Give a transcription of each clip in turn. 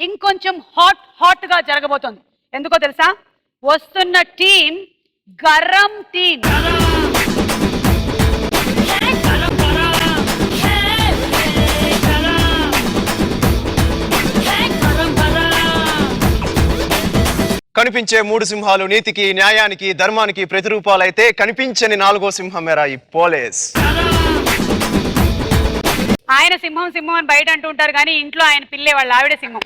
ఇంకొంచెం హాట్ గా జరగబోతోంది. ఎందుకో తెలుసా? వస్తున్న టీం గరం టీం. కనిపించే 3 సింహాలు నీతికి, న్యాయానికి, ధర్మానికి ప్రతిరూపాలైతే కనిపించని 4వ సింహం మేరా ఈ పోలీస్. ఆయన సింహం సింహం అని బయట అంటూ ఉంటారు కానీ ఇంట్లో ఆయన పిల్లే వాళ్ళ ఆవిడ సింహం.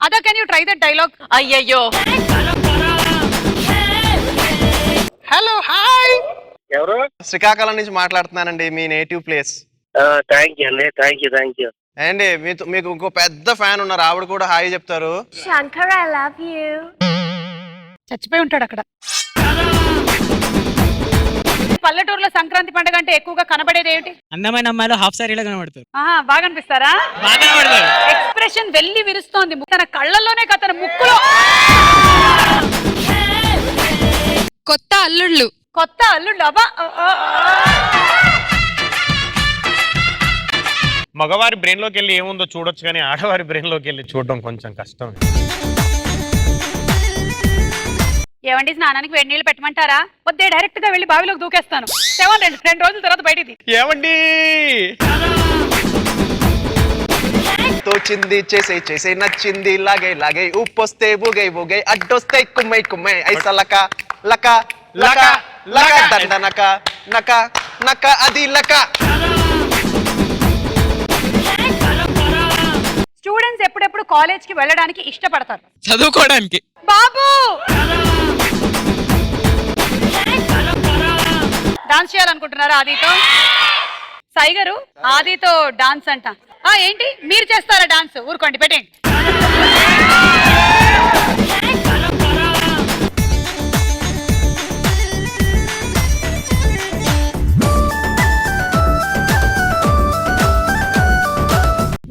అదో can you try that dialogue? అయ్యయ్యో. Hello hi. ఎవరు? శ్రీకాకుళం నుంచి మాట్లాడుతున్నానండి, మీ నేటివ్ ప్లేస్. థ్యాంక్ యూ అండి, థ్యాంక్ యూ. అండి మీకు ఇంకో పెద్ద ఫ్యాన్ ఉన్నారు, ఆవిడ కూడా హాయ్ చెప్తారు. Shankar, I love you. చచ్చిపోయి ఉంటాడు అక్కడ. పల్లెటూరులో సంక్రాంతి పండుగ అంటే ఎక్కువగా కనబడేది ఏమిటి? అందమైన అమ్మాయిలు హాఫ్ సారీలో కనబడతారు. బాగా అనిపిస్తారా? బాగా కనబడతారు. ఎక్స్ప్రెషన్ వెళ్ళి విరుస్తోంది తన కళ్ళల్లోనే కాదు, తన ముక్కులో. కొత్త అల్లుళ్ళు. అబ్బా. మగవారి బ్రెయిన్ లోకి వెళ్ళి ఏముందో చూడొచ్చు కానీ ఆడవారి బ్రెయిన్ లోకి వెళ్ళి చూడడం కొంచెం కష్టం. ఏమండి, స్నానానికి వేడి నీళ్ళు పెట్టమంటారా? వద్దే, డైరెక్ట్ గా వెళ్ళి బావిలోకి దూకేస్తాను. 2 రోజుల తర్వాత బయటిది. ఏమండి తోచింది చేసే నచ్చింది లాగే ఉప్పొస్తే ఊగై అడ్డొస్తే కుమ్మై ఐసా లక దండ నక అది లక. స్టూడెంట్స్ ఎప్పుడెప్పుడు కాలేజ్ కి వెళ్ళడానికి ఇష్టపడతారు? చదువుకోవడానికి. బాబు డాన్స్ చేయాలనుకుంటున్నారా ఆదితో? సాయి గారు, ఆదితో డాన్స్ అంట. ఏంటి మీరు చేస్తారా డాన్స్? ఊరుకోండి, పెట్టండి.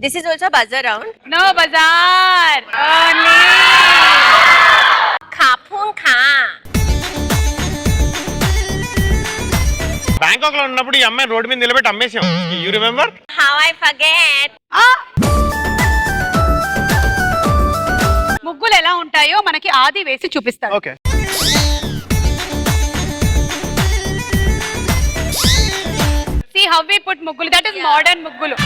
This is also buzzer round. No bazaar. Only. Kapun kha. Bangkok లో ఉన్నప్పుడు ఈ అమ్మాయి రోడ్డు మీద నిలబెట్టి అమ్మేసాం. You remember? How I forget. ముగ్గులు ఎలా ఉంటాయో మనకి ఆది వేసి చూపిస్తాడు. Okay. See how we put ముగ్గులు. That is modern ముగ్గులు.